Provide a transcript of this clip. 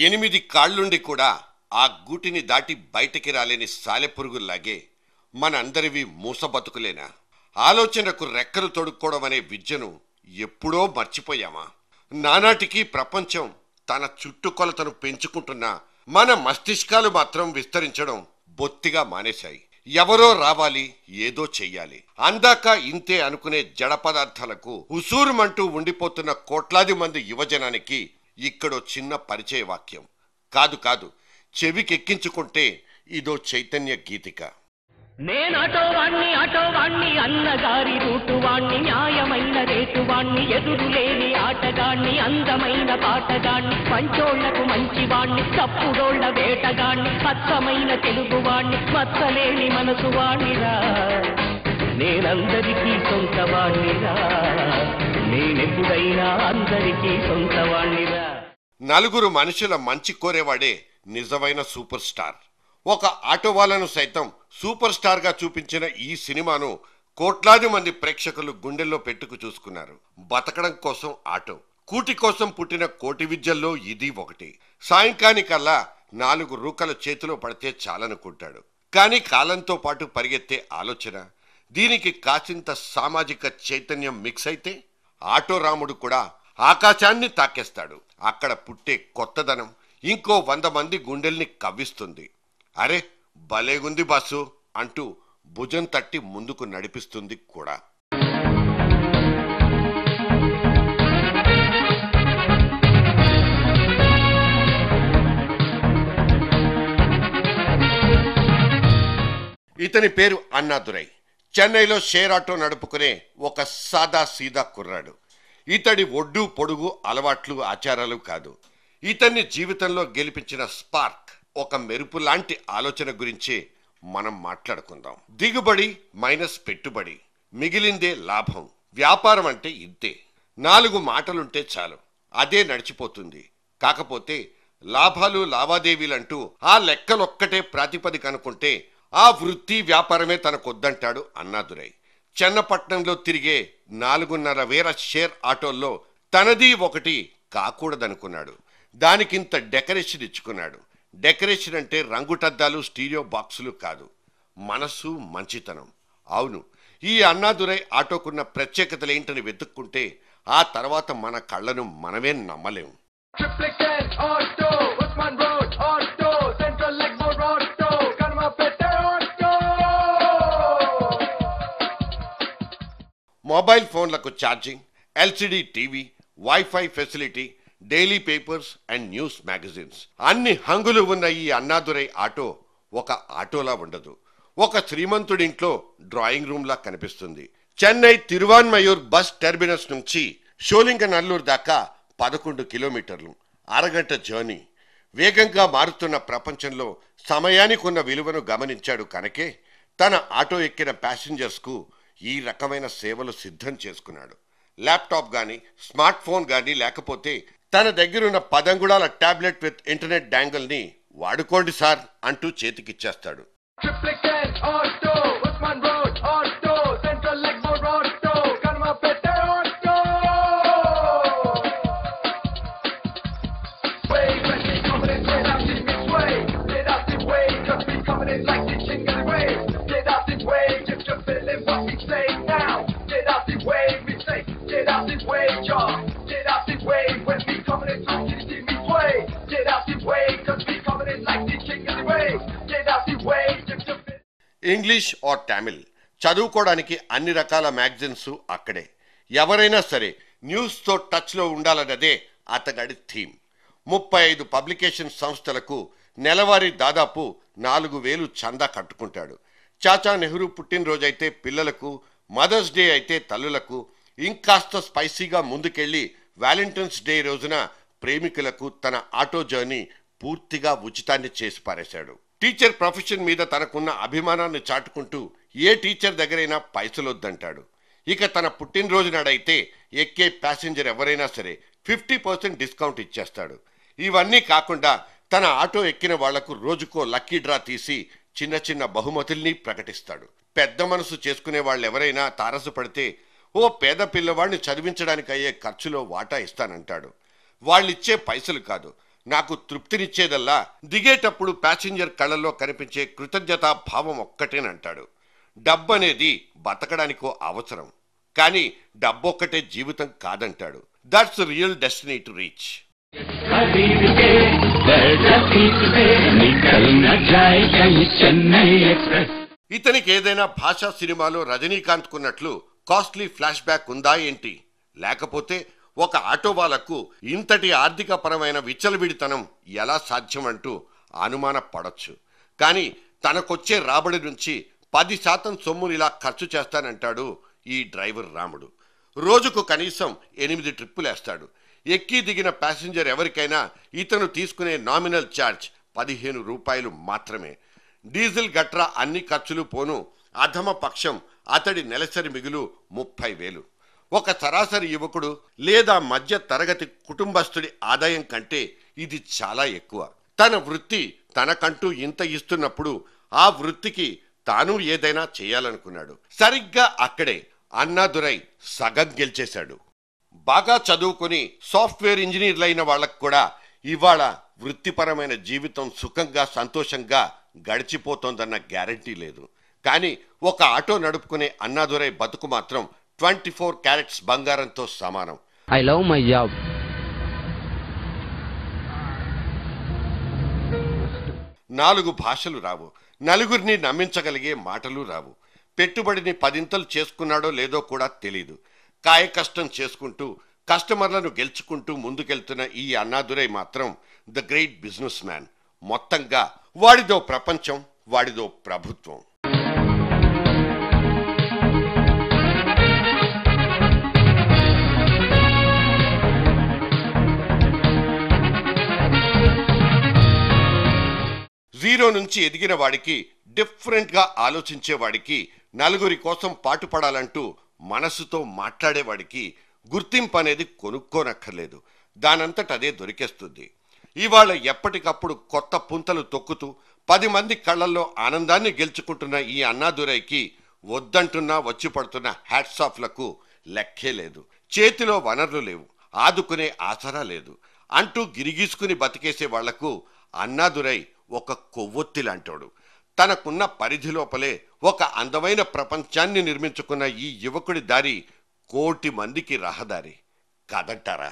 8 కాళ్ళుండి కూడా ఆ గూటిని దాటి బయటికి రాలేని సాలెపురుగుల్లాగే మనందరివి మూస బతుకులేనా? ఆలోచనకు రెక్కలు తొడుక్కోవడం అనే విద్యను ఎప్పుడో మర్చిపోయామా? నానాటికి ప్రపంచం తన చుట్టుకొలతను పెంచుకుంటున్నా మన మస్తిష్కాలు మాత్రం విస్తరించడం బొత్తిగా మానేశాయి. ఎవరో రావాలి, ఏదో చెయ్యాలి, అందాక ఇంతే అనుకునే జడ పదార్థాలకు ఉసూరుమంటూ ఉండిపోతున్న కోట్లాది మంది యువజనానికి ఇక్కడో చిన్న పరిచయ వాక్యం. కాదు కాదు, చెవికెక్కించుకుంటే ఇదో చైతన్య గీతిక. నేనటోవాణ్ణి అన్నగారి రూటువాణ్ణి, న్యాయమైన రేటువాణ్ణి, ఎదురులేని ఆటగాణ్ణి, అందమైన పాటగాణ్ణి, పంచోళ్లకు మంచివాణ్ణి, తప్పుడోళ్ల వేటగాణ్ణి, పచ్చమైన తెలుగువాణ్ణి, మచ్చలేని మనసువాణ్ణిరా. నేనందరికీ సొంతవాణ్ణిరా, నేనెప్పుడైనా అందరికీ సొంతవాణ్ణిరా. నలుగురు మనుషుల మంచి కోరేవాడే నిజమైన సూపర్ స్టార్. ఒక ఆటో వాళ్ళను సైతం సూపర్ స్టార్ గా చూపించిన ఈ సినిమాను కోట్లాది మంది ప్రేక్షకులు గుండెల్లో పెట్టుకు చూసుకున్నారు. బతకడం కోసం ఆటో, కూటి కోసం పుట్టిన కోటి విద్యల్లో ఇది ఒకటి. సాయంకానికల్లా 4 రూకల చేతిలో పడితే చాలనుకుంటాడు. కానీ కాలంతో పాటు పరిగెత్తే ఆలోచన, దీనికి కాసింత సామాజిక చైతన్యం మిక్స్ అయితే ఆటో రాముడు కూడా ఆకాశాన్ని తాకేస్తాడు. అక్కడ పుట్టే కొత్తదనం ఇంకో 100 మంది గుండెల్ని కవ్విస్తుంది. అరే భలేగుంది బాసు అంటూ భుజం తట్టి ముందుకు నడిపిస్తుంది కూడా. ఇతని పేరు అన్నాదురై. చెన్నైలో షేర్ ఆటో నడుపుకునే ఒక సాదా సీదా కుర్రాడు. ఇతడి ఒడ్డు పొడుగు అలవాట్లు ఆచారాలు కాదు, ఇతన్ని జీవితంలో గెలిపించిన స్పార్క్, ఒక మెరుపు లాంటి ఆలోచన గురించే మనం మాట్లాడుకుందాం. దిగుబడి మైనస్ పెట్టుబడి, మిగిలిందే లాభం. వ్యాపారం అంటే ఇంతే. 4 మాటలుంటే చాలు, అదే నడిచిపోతుంది. కాకపోతే లాభాలు లావాదేవీలంటూ ఆ లెక్కలొక్కటే ప్రాతిపదిక అనుకుంటే ఆ వృత్తి వ్యాపారమే తనకొద్దంటాడు అన్నాదురై. చెన్నపట్నంలో తిరిగే 4,500 షేర్ ఆటోల్లో తనది ఒకటి కాకూడదనుకున్నాడు. దానికింత డెకరేషన్ ఇచ్చుకున్నాడు. డెకరేషన్ అంటే రంగుటద్దాలు, స్టీరియో బాక్సులు కాదు, మనసు, మంచితనం. అవును, ఈ అన్నాదురై ఆటోకున్న ప్రత్యేకతలేంటని వెతుక్కుంటే ఆ తర్వాత మన కళ్ళను మనమే నమ్మలేం. మొబైల్ ఫోన్లకు charging, LCD TV, wifi facility, daily papers and news magazines, అన్ని హంగులు ఉన్న ఈ అన్నాదురై ఆటో ఒక ఆటోలా ఉండదు, ఒక శ్రీమంతుడింట్లో డ్రాయింగ్ రూమ్ లా కనిపిస్తుంది. చెన్నై తిరువాన్మయూర్ బస్ టెర్మినస్ నుంచి షోలింగనల్లూరు దాకా 11 కిలోమీటర్లు, అరగంట జర్నీ. వేగంగా మారుతున్న ప్రపంచంలో సమయానికి ఉన్న విలువను గమనించాడు కనుకే తన ఆటో ఎక్కిన ప్యాసింజర్స్ కు ఈ రకమైన సేవలు సిద్ధం చేసుకున్నాడు. ల్యాప్టాప్ గాని, స్మార్ట్ ఫోన్ గాని లేకపోతే తన దగ్గరున్న 10 అంగుళాల టాబ్లెట్ విత్ ఇంటర్నెట్ డాంగిల్ ని వాడుకోండి సార్ అంటూ చేతికిచ్చేస్తాడు. ఇంగ్లీష్ ఆర్ తమిళ్ చదువుకోవడానికి అన్ని రకాల మ్యాగజైన్స్ అక్కడే. ఎవరైనా సరే న్యూస్తో టచ్లో ఉండాలన్నదే అతగాడి థీమ్. 35 పబ్లికేషన్ సంస్థలకు నెలవారీ దాదాపు 4,000 చందా కట్టుకుంటాడు. చాచా నెహ్రూ పుట్టినరోజైతే పిల్లలకు, మదర్స్ డే అయితే తల్లులకు, ఇంకాస్త స్పైసీగా ముందుకెళ్లి వ్యాలంటైన్స్ డే రోజున ప్రేమికులకు తన ఆటో జర్నీ పూర్తిగా ఉచితాన్ని చేసి పారేశాడు. టీచర్ ప్రొఫెషన్ మీద తనకున్న అభిమానాన్ని చాటుకుంటూ ఏ టీచర్ దగ్గరైనా పైసలొద్దంటాడు. ఇక తన పుట్టినరోజు నాడైతే ఎక్కే ప్యాసింజర్ ఎవరైనా సరే 50% డిస్కౌంట్ ఇచ్చేస్తాడు. ఇవన్నీ కాకుండా తన ఆటో ఎక్కిన వాళ్లకు రోజుకో లక్కీ డ్రా తీసి చిన్న చిన్న బహుమతుల్ని ప్రకటిస్తాడు. పెద్ద మనసు చేసుకునే వాళ్ళు ఎవరైనా తారసపడితే ఓ పేద పిల్లవాడిని చదివించడానికి అయ్యే ఖర్చులో వాటా ఇస్తానంటాడు. వాళ్ళిచ్చే పైసలు కాదు, నాకు తృప్తినిచ్చేదల్లా దిగేటప్పుడు ప్యాసింజర్ కళ్ళల్లో కనిపించే కృతజ్ఞతా భావం ఒక్కటేనంటాడు. డబ్బనేది బతకడానికో అవసరం, కానీ డబ్బొక్కటే జీవితం కాదంటాడు. That's real destiny to reach. ఇతనికి ఏదైనా భాషా సినిమాలో రజనీకాంత్ కున్నట్లు కాస్ట్లీ ఫ్లాష్ బ్యాక్ ఉందా ఏంటి? లేకపోతే ఒక ఆటో వాళ్లకు ఇంతటి ఆర్థిక పరమైన విచ్చలవిడితనం ఎలా సాధ్యమంటూ అనుమాన పడొచ్చు. కానీ తనకొచ్చే రాబడి నుంచి 10% సొమ్ముని ఇలా ఖర్చు చేస్తానంటాడు ఈ డ్రైవర్ రాముడు. రోజుకు కనీసం 8 ట్రిప్పులేస్తాడు. ఎక్కి దిగిన ప్యాసింజర్ ఎవరికైనా ఇతను తీసుకునే నామినల్ ఛార్జ్ 15 రూపాయలు మాత్రమే. డీజిల్ గట్రా అన్ని ఖర్చులు పోను అధమ పక్షం అతడి నెలసరి మిగులు 30,000. ఒక సరాసరి యువకుడు లేదా మధ్య తరగతి కుటుంబస్తుడి ఆదాయం కంటే ఇది చాలా ఎక్కువ. తన వృత్తి తనకంటూ ఇంత ఇస్తున్నప్పుడు ఆ వృత్తికి తాను ఏదైనా చేయాలనుకున్నాడు. సరిగ్గా అక్కడే అన్నాదురై సగం గెలిచేశాడు. బాగా చదువుకుని సాఫ్ట్వేర్ ఇంజనీర్లైన వాళ్లకు కూడా ఇవాళ వృత్తిపరమైన జీవితం సుఖంగా సంతోషంగా గడిచిపోతోందన్న గ్యారంటీ లేదు. కానీ ఒక ఆటో నడుపుకునే అన్నాదురై బతుకు మాత్రం 24 క్యారెట్స్ బంగారంతో సమానం. I love my job. 4 భాషలు రావు. నలుగురిని నమ్మించగలిగే మాటలు రావు. పెట్టుబడిని 10 చేసుకున్నాడో లేదో కూడా తెలీదు. కాయ కష్టం చేసుకుంటూ కస్టమర్లను గెలుచుకుంటూ ముందుకెళ్తున్న ఈ అన్నాదురై మాత్రం ద గ్రేట్ బిజినెస్ మ్యాన్. మొత్తంగా వాడిదో ప్రపంచం, వాడిదో ప్రభుత్వం. జీరో నుంచి ఎదిగిన వాడికి, డిఫరెంట్గా ఆలోచించేవాడికి, నలుగురి కోసం పాటుపడాలంటూ మనసుతో మాట్లాడేవాడికి గుర్తింపు అనేది కొనుక్కోనక్కర్లేదు. దానంతట అదే దొరికేస్తుంది. ఇవాళ ఎప్పటికప్పుడు కొత్త పుంతలు తొక్కుతూ 10 మంది కళ్ళల్లో ఆనందాన్ని గెలుచుకుంటున్న ఈ అన్నాదురైకి వద్దంటున్నా వచ్చి పడుతున్న హ్యాట్సాఫ్లకు లెక్కే లేదు. చేతిలో వనరులు లేవు, ఆదుకునే ఆసరా లేదు అంటూ గిరిగీసుకుని బతికేసే వాళ్లకు అన్నాదురై ఒక కొవ్వొత్తి లాంటోడు. తనకున్న పరిధి లోపలే ఒక అందమైన ప్రపంచాన్ని నిర్మించుకున్న ఈ యువకుడి దారి 1,000,000 మందికి రహదారి కాదంటారా?